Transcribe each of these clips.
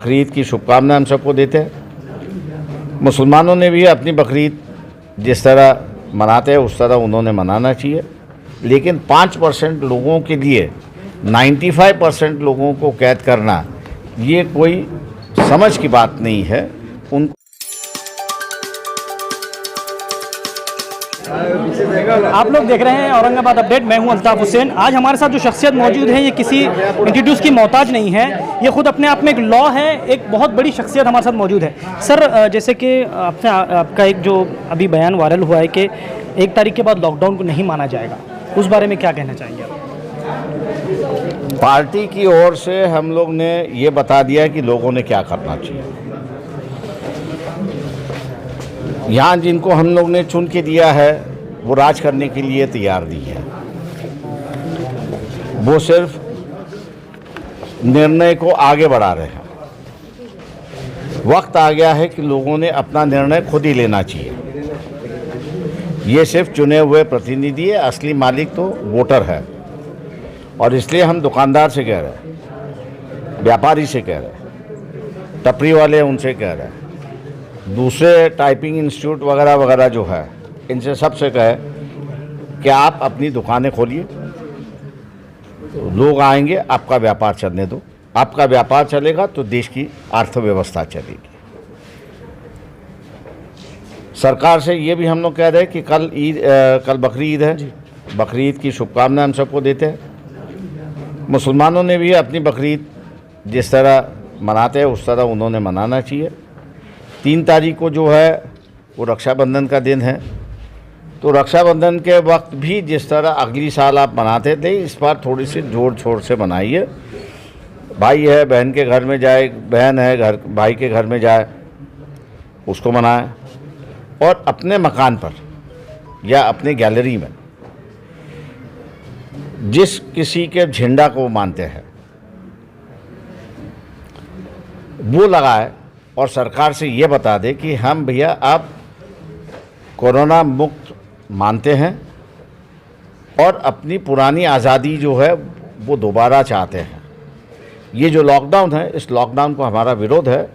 बकरीद की शुभकामनाएं हम सबको देते हैं। मुसलमानों ने भी अपनी बकरीद जिस तरह मनाते हैं उस तरह उन्होंने मनाना चाहिए, लेकिन 5% लोगों के लिए 95% लोगों को कैद करना ये कोई समझ की बात नहीं है। उन आप लोग देख रहे हैं औरंगाबाद अपडेट। मैं हूं अल्ताफ हुसैन। आज हमारे साथ जो शख्सियत मौजूद है ये किसी इंट्रोड्यूस की मोहताज नहीं है, ये खुद अपने आप में एक लॉ है, एक बहुत बड़ी शख्सियत हमारे साथ मौजूद है। सर, जैसे कि आपसे आपका एक जो अभी बयान वायरल हुआ है कि 1 तारीख के बाद लॉकडाउन को नहीं माना जाएगा, उस बारे में क्या कहना चाहेंगे आप? पार्टी की ओर से हम लोग ने ये बता दिया कि लोगों ने क्या करना चाहिए। यहाँ जिनको हम लोग ने चुन के दिया है वो राज करने के लिए तैयार नहीं है, वो सिर्फ निर्णय को आगे बढ़ा रहे हैं। वक्त आ गया है कि लोगों ने अपना निर्णय खुद ही लेना चाहिए। ये सिर्फ चुने हुए प्रतिनिधि है, असली मालिक तो वोटर है। और इसलिए हम दुकानदार से कह रहे हैं, व्यापारी से कह रहे हैं, टपरी वाले उनसे कह रहे हैं, दूसरे टाइपिंग इंस्टीट्यूट वगैरह वगैरह जो है इनसे सबसे कहे कि आप अपनी दुकानें खोलिए, लोग आएंगे, आपका व्यापार चलने दो। आपका व्यापार चलेगा तो देश की अर्थव्यवस्था चलेगी। सरकार से ये भी हम लोग कह रहे हैं कि कल बकरी ईद है, बकरी ईद की शुभकामनाएं हम सबको देते हैं। मुसलमानों ने भी अपनी बकरीद जिस तरह मनाते हैं उस तरह उन्होंने मनाना चाहिए। 3 तारीख को जो है वो रक्षाबंधन का दिन है, तो रक्षाबंधन के वक्त भी जिस तरह अगली साल आप मनाते थे, इस बार थोड़ी सी जोर शोर से मनाइए। भाई है बहन के घर में जाए, बहन है घर भाई के घर में जाए, उसको मनाएं। और अपने मकान पर या अपने गैलरी में जिस किसी के झंडा को मानते हैं वो लगाए और सरकार से ये बता दे कि हम भैया आप कोरोना मुक्त मानते हैं और अपनी पुरानी आज़ादी जो है वो दोबारा चाहते हैं। ये जो लॉकडाउन है, इस लॉकडाउन को हमारा विरोध है।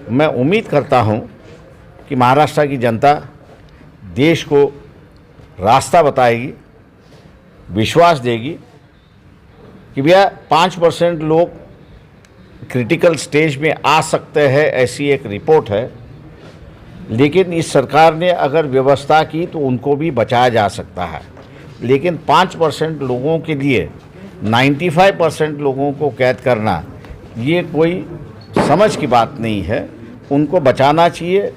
मैं उम्मीद करता हूँ कि महाराष्ट्र की जनता देश को रास्ता बताएगी, विश्वास देगी कि भैया 5% लोग क्रिटिकल स्टेज में आ सकते हैं, ऐसी एक रिपोर्ट है। लेकिन इस सरकार ने अगर व्यवस्था की तो उनको भी बचाया जा सकता है। लेकिन 5% लोगों के लिए 95% लोगों को कैद करना ये कोई समझ की बात नहीं है। उनको बचाना चाहिए,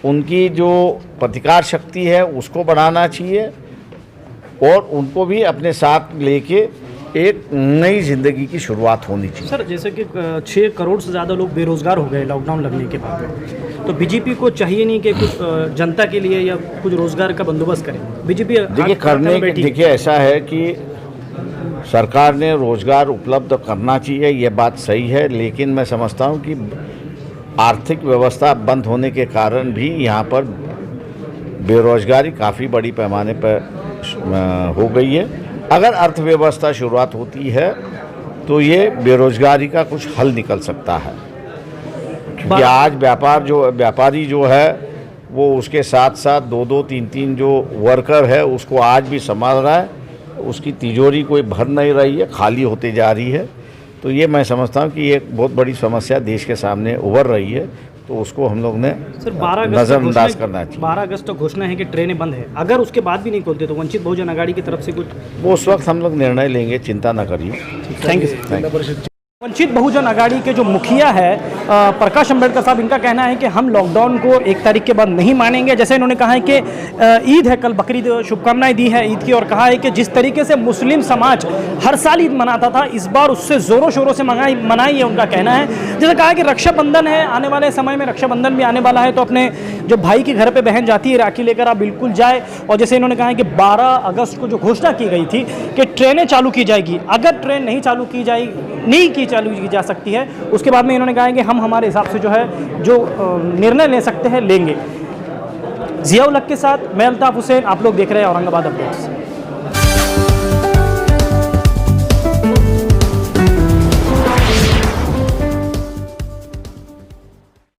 उनकी जो प्रतिकार शक्ति है उसको बढ़ाना चाहिए और उनको भी अपने साथ लेके एक नई ज़िंदगी की शुरुआत होनी चाहिए। सर, जैसे कि 6 करोड़ से ज़्यादा लोग बेरोज़गार हो गए लॉकडाउन लगने के बाद, तो बीजेपी को चाहिए नहीं कि कुछ जनता के लिए या कुछ रोज़गार का बंदोबस्त करें? बीजेपी देखिए ऐसा है कि सरकार ने रोज़गार उपलब्ध करना चाहिए, ये बात सही है। लेकिन मैं समझता हूँ कि आर्थिक व्यवस्था बंद होने के कारण भी यहाँ पर बेरोज़गारी काफ़ी बड़ी पैमाने पर हो गई है। अगर अर्थव्यवस्था शुरुआत होती है तो ये बेरोज़गारी का कुछ हल निकल सकता है, क्योंकि आज व्यापारी जो है वो उसके साथ साथ 2-2, 3-3 जो वर्कर है उसको आज भी संभाल रहा है। उसकी तिजोरी कोई भर नहीं रही है, खाली होते जा रही है। तो ये मैं समझता हूँ कि एक बहुत बड़ी समस्या देश के सामने उभर रही है, तो उसको हम लोग ने नज़रअंदाज करना चाहिए। 12 अगस्त तक घोषणा है कि ट्रेनें बंद है, अगर उसके बाद भी नहीं खोलते तो वंचित बहुजन आघाड़ी की तरफ से कुछ वो उस वक्त हम लोग निर्णय लेंगे, चिंता न करिए। Thank you. वंचित बहुजन आघाड़ी के जो मुखिया है प्रकाश अंबेडकर साहब, इनका कहना है कि हम लॉकडाउन को 1 तारीख के बाद नहीं मानेंगे। जैसे इन्होंने कहा है कि ईद है, कल बकरीद, शुभकामनाएं दी है ईद की, और कहा है कि जिस तरीके से मुस्लिम समाज हर साल ईद मनाता था, इस बार उससे ज़ोरों शोरों से मनाई है उनका कहना है। जैसे कहा है कि रक्षाबंधन है, आने वाले समय में रक्षाबंधन भी आने वाला है, तो अपने जो भाई के घर पर बहन जाती है राखी लेकर, आप बिल्कुल जाए। और जैसे इन्होंने कहा है कि 12 अगस्त को जो घोषणा की गई थी कि ट्रेनें चालू की जाएगी, अगर ट्रेन नहीं चालू की जा सकती है, उसके बाद में इन्होंने कहा है कि हम हमारे हिसाब से जो है जो निर्णय ले सकते हैं लेंगे। जिया उल हक के साथ मैं अल्ताफ हुसैन, आप लोग देख रहे हैं औरंगाबाद अपडेट्स।